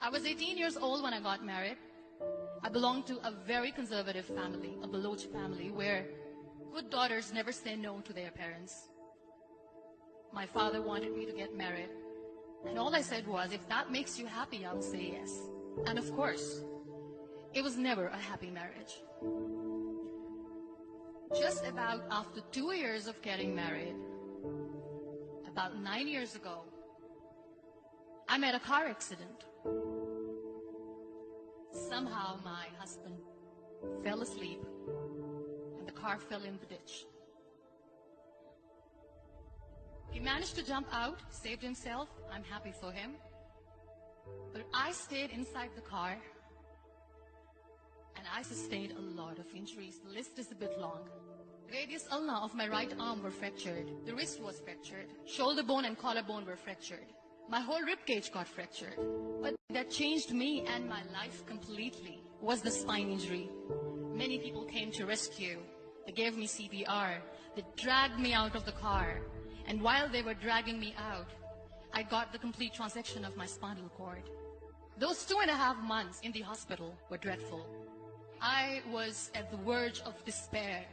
I was 18 years old when I got married. I belonged to a very conservative family, a Baloch family, where good daughters never say no to their parents. My father wanted me to get married, and all I said was, if that makes you happy, I'll say yes. And of course, it was never a happy marriage. Just about after 2 years of getting married, about 9 years ago, I met a car accident. Somehow my husband fell asleep and the car fell in the ditch. He managed to jump out, saved himself. I'm happy for him. But I stayed inside the car and I sustained a lot of injuries. The list is a bit long. Radius ulna of my right arm were fractured. The wrist was fractured. Shoulder bone and collarbone were fractured. My whole rib cage got fractured. But that changed me and my life completely was the spine injury. Many people came to rescue. They gave me CPR. They dragged me out of the car. And while they were dragging me out, I got the complete transection of my spinal cord. Those 2.5 months in the hospital were dreadful. I was at the verge of despair.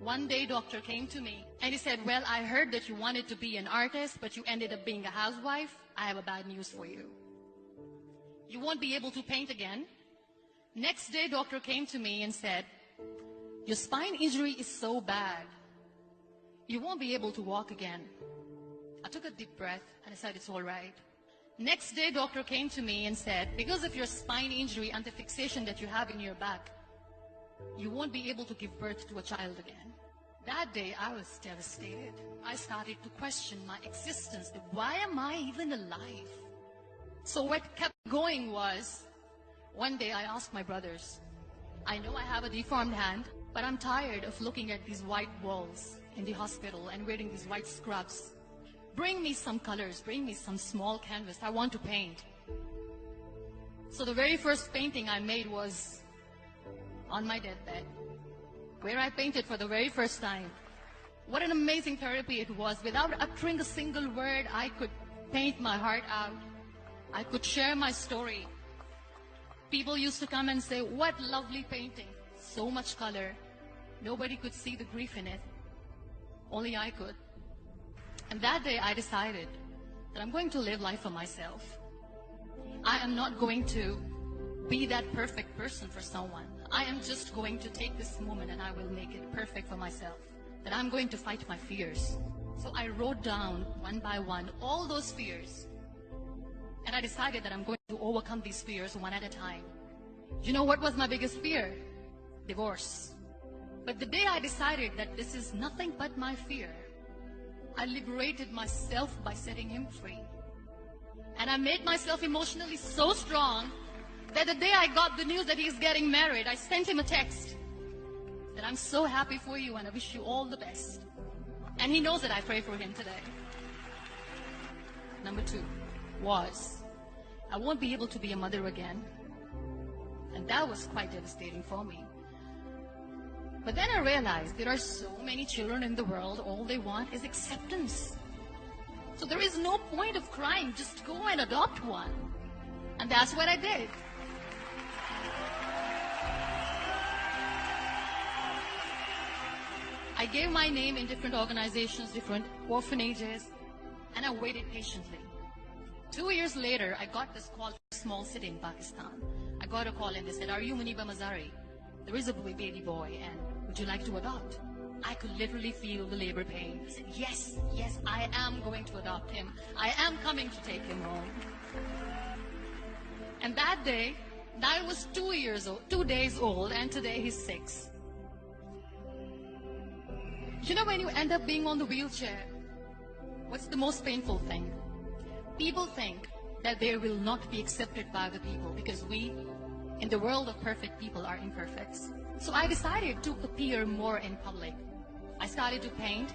One day, doctor came to me and he said, well, I heard that you wanted to be an artist, but you ended up being a housewife. I have a bad news for you. You won't be able to paint again. Next day, doctor came to me and said, your spine injury is so bad, you won't be able to walk again. I took a deep breath and I said, it's all right. Next day, doctor came to me and said, because of your spine injury and the fixation that you have in your back, you won't be able to give birth to a child again. That day, I was devastated. I started to question my existence. Why am I even alive? So what kept going was, one day I asked my brothers, I know I have a deformed hand, but I'm tired of looking at these white walls in the hospital and wearing these white scrubs. Bring me some colors, bring me some small canvas. I want to paint. So the very first painting I made was on my deathbed, where I painted for the very first time. What an amazing therapy it was. Without uttering a single word, I could paint my heart out. I could share my story. People used to come and say, what lovely painting. So much color. Nobody could see the grief in it. Only I could. And that day I decided that I'm going to live life for myself. I am not going to be that perfect person for someone. I am just going to take this moment and I will make it perfect for myself. That I'm going to fight my fears. So I wrote down one by one all those fears. And I decided that I'm going to overcome these fears one at a time. You know what was my biggest fear? Divorce. But the day I decided that this is nothing but my fear, I liberated myself by setting him free. And I made myself emotionally so strong that the day I got the news that he's getting married, I sent him a text that I'm so happy for you and I wish you all the best. And he knows that I pray for him today. Number 2 was, I won't be able to be a mother again. And that was quite devastating for me. But then I realized there are so many children in the world, all they want is acceptance. So there is no point of crying, just go and adopt one. And that's what I did. I gave my name in different organizations, different orphanages, and I waited patiently. 2 years later, I got this call from a small city in Pakistan. I got a call and they said, are you Muniba Mazari? There is a baby boy and would you like to adopt? I could literally feel the labor pain. I said, yes, yes, I am going to adopt him. I am coming to take him home. And that day, Nair was 2 days old, and today he's 6. You know, when you end up being on the wheelchair, what's the most painful thing? People think that they will not be accepted by the people because we, in the world of perfect people, are imperfects. So I decided to appear more in public. I started to paint.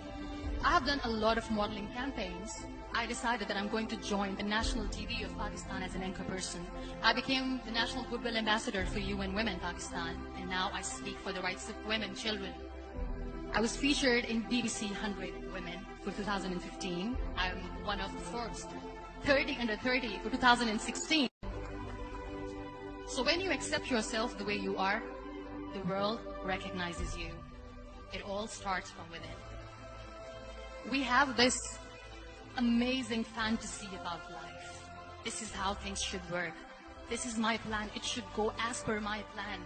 I have done a lot of modeling campaigns. I decided that I'm going to join the national TV of Pakistan as an anchor person. I became the National Goodwill Ambassador for UN Women Pakistan, and now I speak for the rights of women, children. I was featured in BBC 100 Women for 2015. I'm one of the Forbes 30 under 30 for 2016. So when you accept yourself the way you are, the world recognizes you. It all starts from within. We have this amazing fantasy about life. This is how things should work. This is my plan. It should go as per my plan.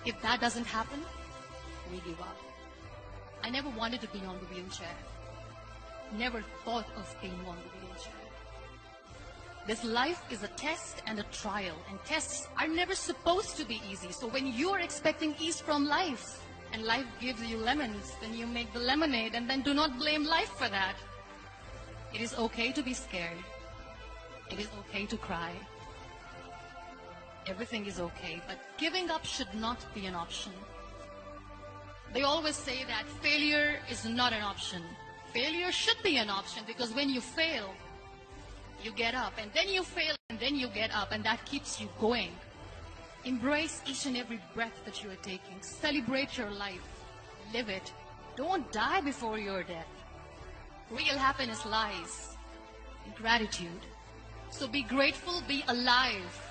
If that doesn't happen, we give up. I never wanted to be on the wheelchair. Never thought of being on the wheelchair. This life is a test and a trial, and tests are never supposed to be easy. So when you're expecting ease from life, and life gives you lemons, then you make the lemonade, and then do not blame life for that. It is okay to be scared. It is okay to cry. Everything is okay, but giving up should not be an option. They always say that failure is not an option. Failure should be an option, because when you fail, you get up, and then you fail, and then you get up, and that keeps you going. Embrace each and every breath that you are taking. Celebrate your life. Live it. Don't die before your death. Real happiness lies in gratitude. So be grateful, be alive,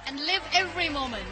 and live every moment.